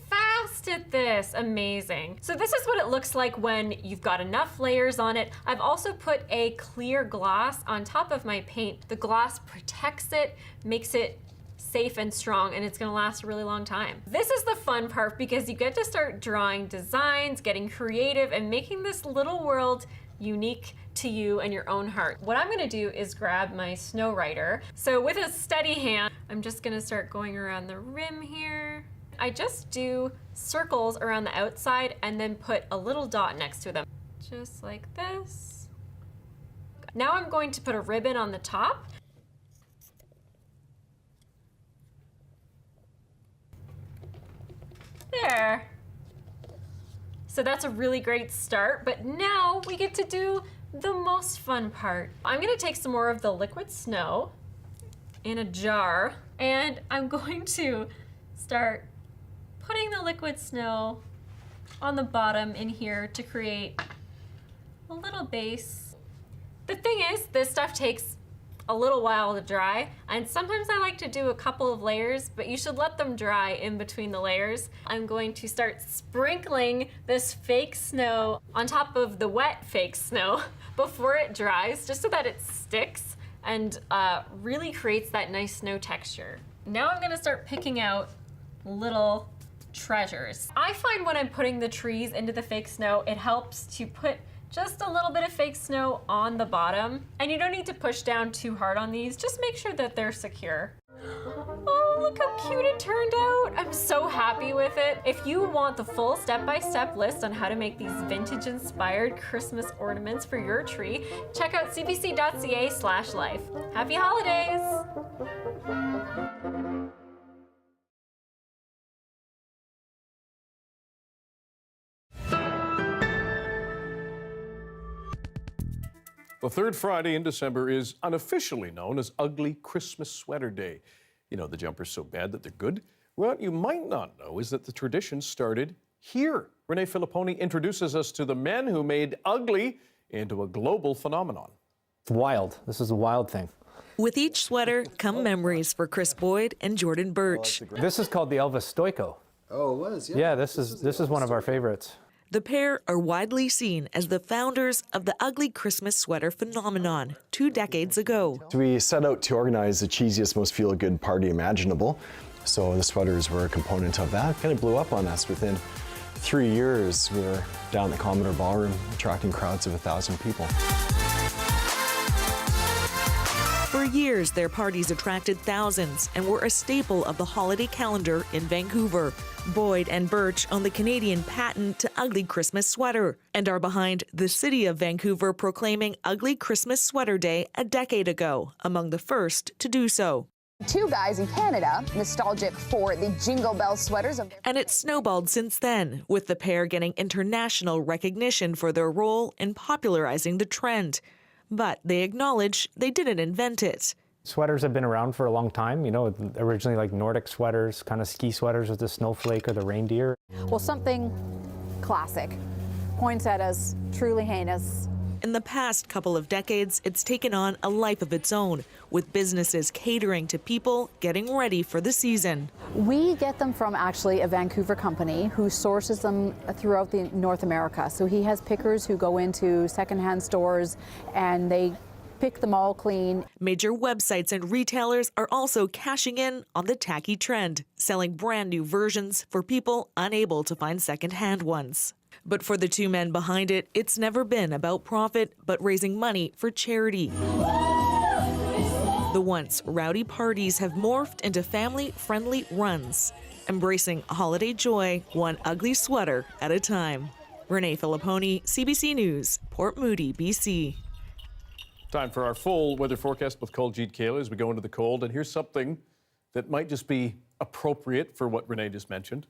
fast at this, amazing. So this is what it looks like when you've got enough layers on it. I've also put a clear gloss on top of my paint. The gloss protects it, makes it safe and strong, and it's gonna last a really long time. This is the fun part because you get to start drawing designs, getting creative, and making this little world unique to you and your own heart. What I'm gonna do is grab my snow writer. So with a steady hand, I'm just gonna start going around the rim here. I just do circles around the outside and then put a little dot next to them, just like this. Now I'm going to put a ribbon on the top. There. So that's a really great start, but now we get to do the most fun part. I'm gonna take some more of the liquid snow in a jar, and I'm going to start putting the liquid snow on the bottom in here to create a little base. The thing is, this stuff takes a little while to dry, and sometimes I like to do a couple of layers, but you should let them dry in between the layers. I'm going to start sprinkling this fake snow on top of the wet fake snow before it dries, just so that it sticks and really creates that nice snow texture. Now I'm gonna start picking out little treasures. I find when I'm putting the trees into the fake snow, it helps to put just a little bit of fake snow on the bottom. And you don't need to push down too hard on these, just make sure that they're secure. Oh, look how cute it turned out. I'm so happy with it. If you want the full step-by-step list on how to make these vintage-inspired Christmas ornaments for your tree, check out cbc.ca/life. Happy holidays! The third Friday in December is unofficially known as Ugly Christmas Sweater Day. You know, the jumper's so bad that they're good. What you might not know is that the tradition started here. Renee Filipponi introduces us to the men who made ugly into a global phenomenon. It's wild. This is a wild thing. With each sweater come memories for Chris Boyd and Jordan Birch. This is called the Elvis Stoico. Oh, it was? Yeah, Yeah, this is one of our favorites. The pair are widely seen as the founders of the ugly Christmas sweater phenomenon 2 decades ago. We set out to organize the cheesiest, most feel-good party imaginable. So the sweaters were a component of that. It kind of blew up on us. Within 3 years, we were down at the Commodore Ballroom, attracting crowds of 1,000 people. For years, their parties attracted thousands and were a staple of the holiday calendar in Vancouver. Boyd and Birch own the Canadian patent to ugly Christmas sweater and are behind the city of Vancouver proclaiming Ugly Christmas Sweater Day a decade ago, among the first to do so. 2 guys in Canada, nostalgic for the Jingle Bell sweaters of their... And it's snowballed since then, with the pair getting international recognition for their role in popularizing the trend. But they acknowledge they didn't invent it. Sweaters have been around for a long time, you know, originally like Nordic sweaters, kind of ski sweaters with the snowflake or the reindeer. Well, something classic, poinsettias as truly heinous. In the past couple of decades, it's taken on a life of its own, with businesses catering to people getting ready for the season. We get them from actually a Vancouver company who sources them throughout North America. So he has pickers who go into secondhand stores and they pick them all clean. Major websites and retailers are also cashing in on the tacky trend, selling brand new versions for people unable to find secondhand ones. But for the 2 men behind it, it's never been about profit, but raising money for charity. The once rowdy parties have morphed into family-friendly runs, embracing holiday joy one ugly sweater at a time. Renee Filipponi, CBC News, Port Moody, BC. Time for our full weather forecast with Kuljeet Kaila as we go into the cold. And here's something that might just be appropriate for what Renee just mentioned.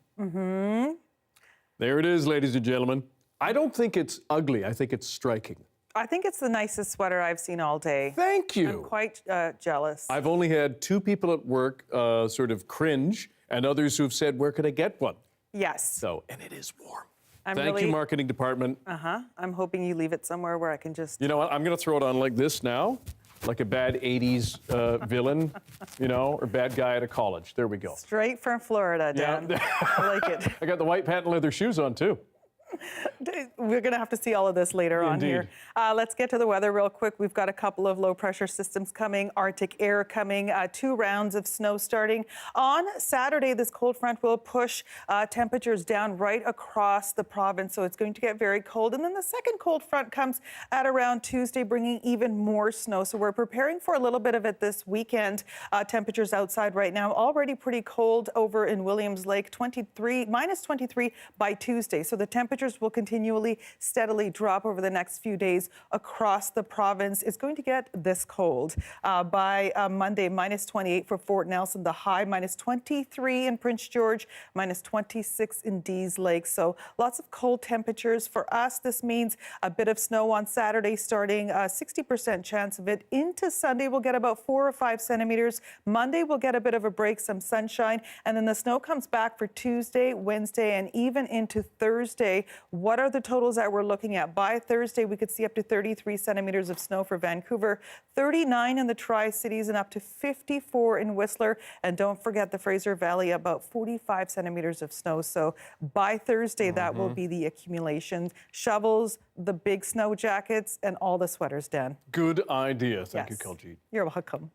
There it is, ladies and gentlemen. I don't think it's ugly. I think it's striking. I think it's the nicest sweater I've seen all day. Thank you. I'm quite jealous. I've only had 2 people at work sort of cringe and others who've said, where could I get one? Yes. So, and it is warm. Thank you, marketing department. I'm hoping you leave it somewhere where I can just... You know what? I'm going to throw it on like this now, like a bad 80s villain, you know, or bad guy at a college. There we go. Straight from Florida, Dan. Yeah. I like it. I got the white patent leather shoes on, too. We're going to have to see all of this later on Indeed. here. Let's get to the weather real quick. We've got a couple of low-pressure systems coming, Arctic air coming, 2 rounds of snow starting. On Saturday, this cold front will push temperatures down right across the province, so it's going to get very cold. And then the second cold front comes at around Tuesday, bringing even more snow. So we're preparing for a little bit of it this weekend. Temperatures outside right now already pretty cold over in Williams Lake, -23 by Tuesday. So the temperatures temperatures will continually, steadily drop over the next few days across the province. It's going to get this cold. By Monday, minus 28 for Fort Nelson, the high minus 23 in Prince George, minus 26 in Dease Lake. So lots of cold temperatures. For us, this means a bit of snow on Saturday, starting 60% chance of it. Into Sunday, we'll get about 4 or 5 centimeters. Monday, we'll get a bit of a break, some sunshine, and then the snow comes back for Tuesday, Wednesday, and even into Thursday. What are the totals that we're looking at? By Thursday, we could see up to 33 centimeters of snow for Vancouver, 39 in the Tri-Cities, and up to 54 in Whistler. And don't forget the Fraser Valley, about 45 centimeters of snow. So by Thursday, that will be the accumulation. Shovels, the big snow jackets, and all the sweaters, Dan. Good idea. Thank you, Kuljeet. You're welcome.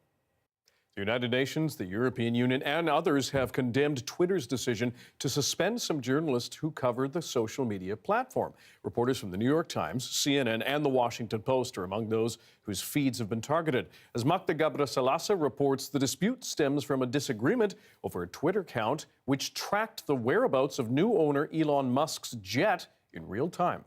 The United Nations, the European Union, and others have condemned Twitter's decision to suspend some journalists who covered the social media platform. Reporters from the New York Times, CNN, and the Washington Post are among those whose feeds have been targeted. As Magda Gabrisalasa reports, the dispute stems from a disagreement over a Twitter account which tracked the whereabouts of new owner Elon Musk's jet in real time.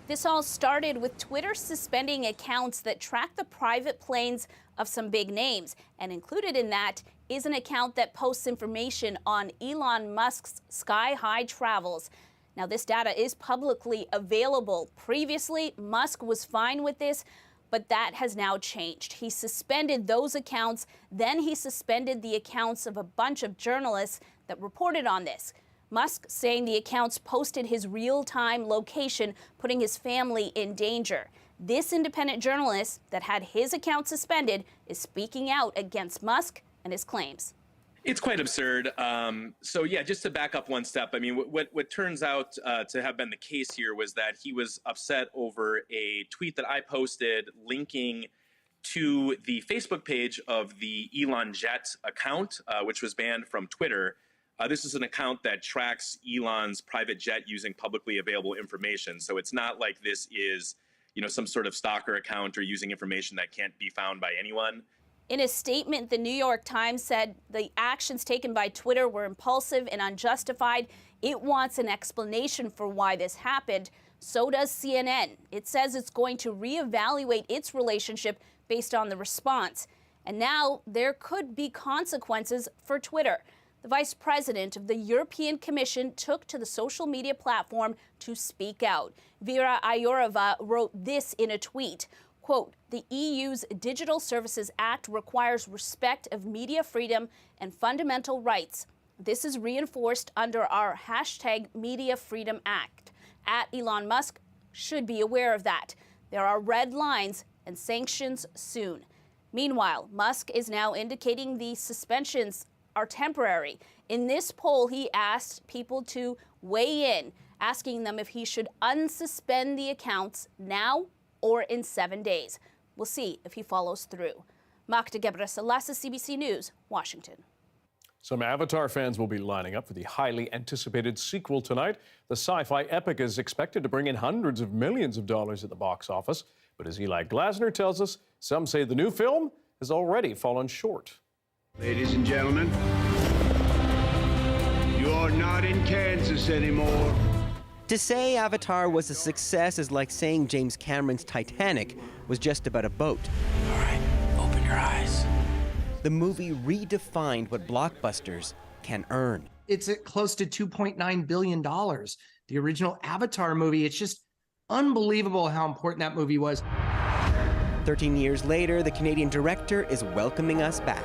This all started with Twitter suspending accounts that track the private planes of some big names. And included in that is an account that posts information on Elon Musk's sky-high travels. Now, this data is publicly available. Previously, Musk was fine with this, but that has now changed. He suspended those accounts, then he suspended the accounts of a bunch of journalists that reported on this. Musk saying the accounts posted his real-time location, putting his family in danger. This independent journalist that had his account suspended is speaking out against Musk and his claims. It's quite absurd. So yeah, just to back up one step, I mean, what turns out to have been the case here was that he was upset over a tweet that I posted linking to the Facebook page of the Elon Jet account, which was banned from Twitter. This is an account that tracks Elon's private jet using publicly available information. So it's not like this is, you know, some sort of stalker account or using information that can't be found by anyone. In a statement, the New York Times said the actions taken by Twitter were impulsive and unjustified. It wants an explanation for why this happened. So does CNN. It says it's going to reevaluate its relationship based on the response. And now there could be consequences for Twitter. The vice president of the European Commission took to the social media platform to speak out. Vera Jourova wrote this in a tweet, quote, "The EU's Digital Services Act requires respect of media freedom and fundamental rights. This is reinforced under our hashtag Media Freedom Act. Elon Musk should be aware of that. There are red lines and sanctions soon." Meanwhile, Musk is now indicating the suspensions are temporary. In this poll, he asked people to weigh in, asking them if he should unsuspend the accounts now or in 7 days. We'll see if he follows through. Magda Gabrisalasa, CBC News, Washington. Some Avatar fans will be lining up for the highly anticipated sequel tonight. The sci-fi epic is expected to bring in hundreds of millions of dollars at the box office. But as Eli Glasner tells us, some say the new film has already fallen short. Ladies and gentlemen, you're not in Kansas anymore. To say Avatar was a success is like saying James Cameron's Titanic was just about a boat. All right, open your eyes. The movie redefined what blockbusters can earn. It's at close to $2.9 billion. The original Avatar movie, it's just unbelievable how important that movie was. 13 years later, the Canadian director is welcoming us back.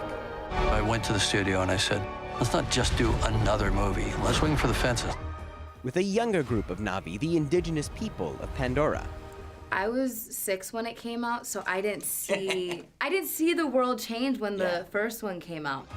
I went to the studio and I said, let's not just do another movie. Let's swing for the fences. With a younger group of Na'vi, the Indigenous people of Pandora. I was 6 when it came out, so I didn't see the world change when the first one came out.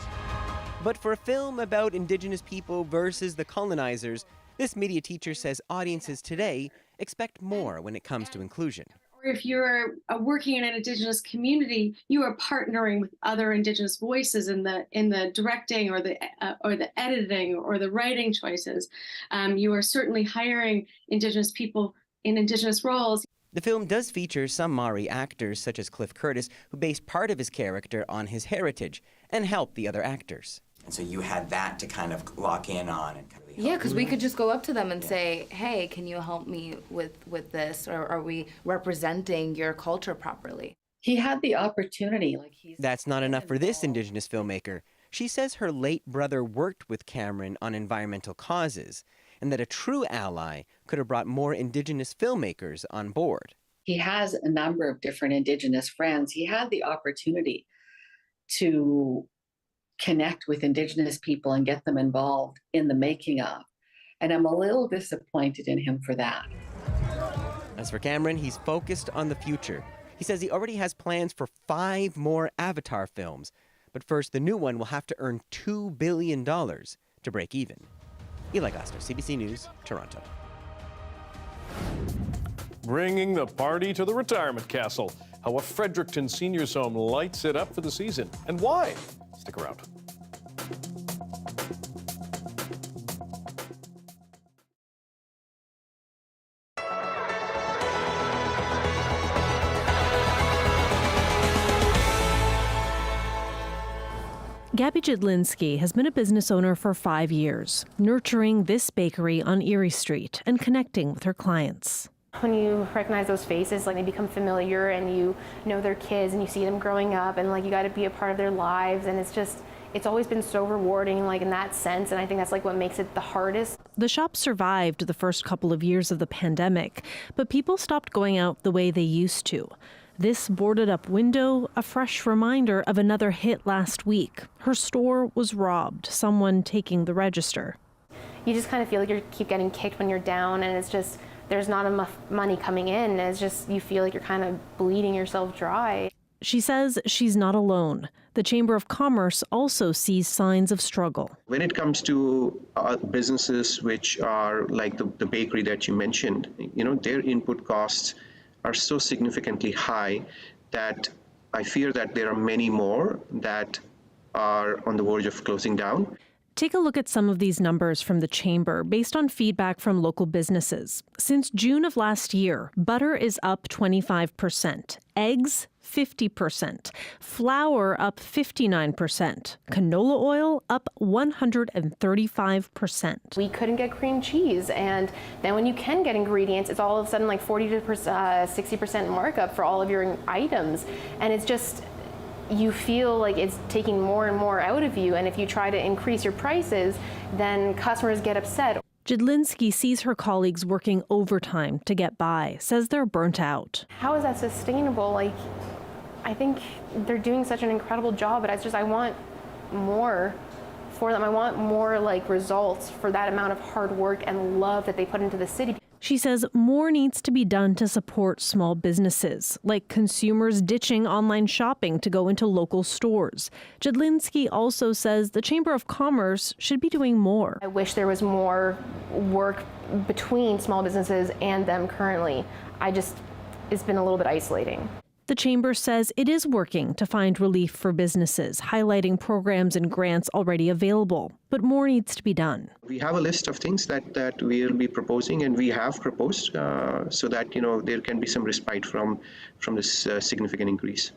But for a film about Indigenous people versus the colonizers, this media teacher says audiences today expect more when it comes to inclusion. If you're working in an Indigenous community, you are partnering with other Indigenous voices in the directing or the editing or the writing choices. You are certainly hiring Indigenous people in Indigenous roles. The film does feature some Maori actors, such as Cliff Curtis, who based part of his character on his heritage and helped the other actors. And so you had that to kind of lock in on and kind of Yeah, because we could just go up to them and say, hey, can you help me with this? Or are we representing your culture properly? He had the opportunity. That's not enough for this Indigenous filmmaker. She says her late brother worked with Cameron on environmental causes, and that a true ally could have brought more Indigenous filmmakers on board. He has a number of different Indigenous friends. He had the opportunity to connect with Indigenous people and get them involved in the making of. And I'm a little disappointed in him for that. As for Cameron, he's focused on the future. He says he already has plans for 5 more Avatar films. But first, the new one will have to earn $2 billion to break even. Eli Gosner, CBC News, Toronto. Bringing the party to the retirement castle. How a Fredericton Seniors Home lights it up for the season. And why? Stick around. Gabby Jedlinski has been a business owner for 5 years, nurturing this bakery on Erie Street and connecting with her clients. When you recognize those faces, like they become familiar and you know their kids and you see them growing up and like you got to be a part of their lives, and it's always been so rewarding like in that sense, and I think that's like what makes it the hardest. The shop survived the first couple of years of the pandemic, but people stopped going out the way they used to. This boarded up window, a fresh reminder of another hit last week. Her store was robbed, someone taking the register. You just kind of feel like you keep getting kicked when you're down, and it's just, there's not enough money coming in. It's just, you feel like you're kind of bleeding yourself dry. She says she's not alone. The Chamber of Commerce also sees signs of struggle. When it comes to businesses which are like the bakery that you mentioned, their input costs are so significantly high that I fear that there are many more that are on the verge of closing down. Take a look at some of these numbers from the Chamber based on feedback from local businesses. Since June of last year, butter is up 25%, eggs 50%, flour up 59%, canola oil up 135%. We couldn't get cream cheese, and then when you can get ingredients, it's all of a sudden like 40 to 60% markup for all of your items, and it's just, you feel like it's taking more and more out of you, and if you try to increase your prices, then customers get upset. Jedlinski sees her colleagues working overtime to get by, says they're burnt out. How is that sustainable? Like, I think they're doing such an incredible job, but I want more for them. I want more like results for that amount of hard work and love that they put into the city. She says more needs to be done to support small businesses, like consumers ditching online shopping to go into local stores. Jedlinski also says the Chamber of Commerce should be doing more. I wish there was more work between small businesses and them currently. It's been a little bit isolating. The Chamber says it is working to find relief for businesses, highlighting programs and grants already available, but more needs to be done. We have a list of things that we'll be proposing, and we have proposed so that there can be some respite from this significant increase.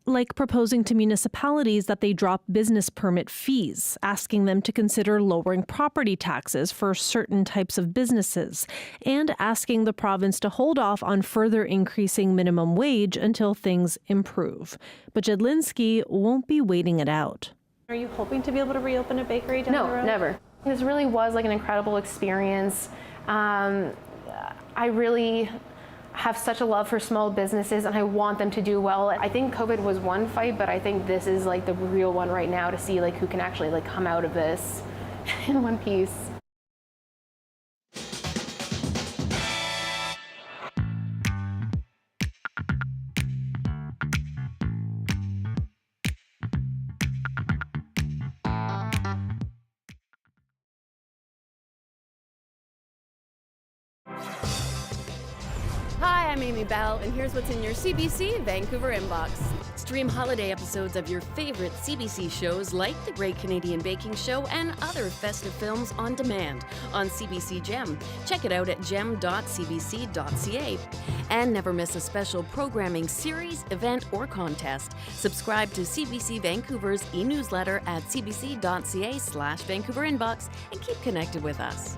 Like proposing to municipalities that they drop business permit fees, asking them to consider lowering property taxes for certain types of businesses, and asking the province to hold off on further increasing minimum wage until things improve. But Jedlinski won't be waiting it out. Are you hoping to be able to reopen a bakery down the road? No, never. This really was like an incredible experience. I really have such a love for small businesses, and I want them to do well. I think COVID was one fight, but I think this is like the real one right now to see like who can actually like come out of this in one piece. Hi, I'm Amy Bell, and here's what's in your CBC Vancouver inbox. Stream holiday episodes of your favorite CBC shows like The Great Canadian Baking Show and other festive films on demand on CBC Gem. Check it out at gem.cbc.ca. And never miss a special programming series, event, or contest. Subscribe to CBC Vancouver's e-newsletter at cbc.ca/Vancouver inbox and keep connected with us.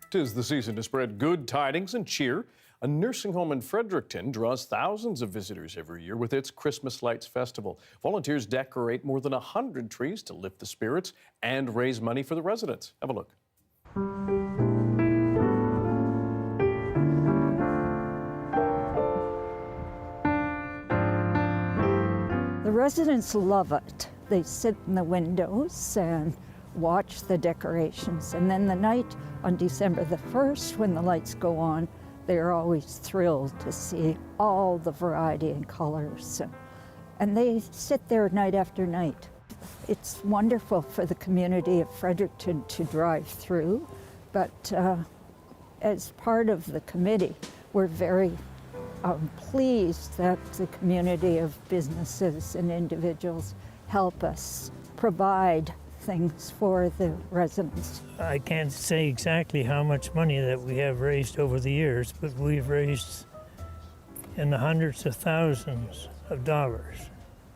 Tis the season to spread good tidings and cheer. A nursing home in Fredericton draws thousands of visitors every year with its Christmas Lights Festival. Volunteers decorate more than 100 trees to lift the spirits and raise money for the residents. Have a look. The residents love it. They sit in the windows and watch the decorations. And then the night on December the 1st, when the lights go on, they're always thrilled to see all the variety and colors. And they sit there night after night. It's wonderful for the community of Fredericton to drive through, but as part of the committee, we're very pleased that the community of businesses and individuals help us provide things for the residents. I can't say exactly how much money that we have raised over the years, but we've raised in the hundreds of thousands of dollars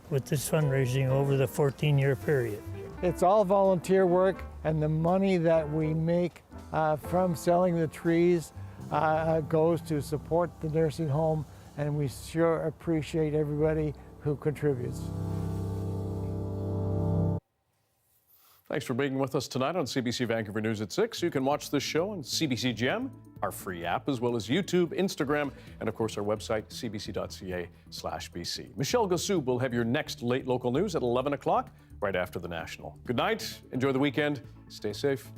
with this fundraising over the 14-year period. It's all volunteer work, and the money that we make from selling the trees goes to support the nursing home, and we sure appreciate everybody who contributes. Thanks for being with us tonight on CBC Vancouver News at 6. You can watch this show on CBC Gem, our free app, as well as YouTube, Instagram, and of course our website, cbc.ca/BC. Michelle Gassou will have your next late local news at 11 o'clock, right after the National. Good night, enjoy the weekend, stay safe.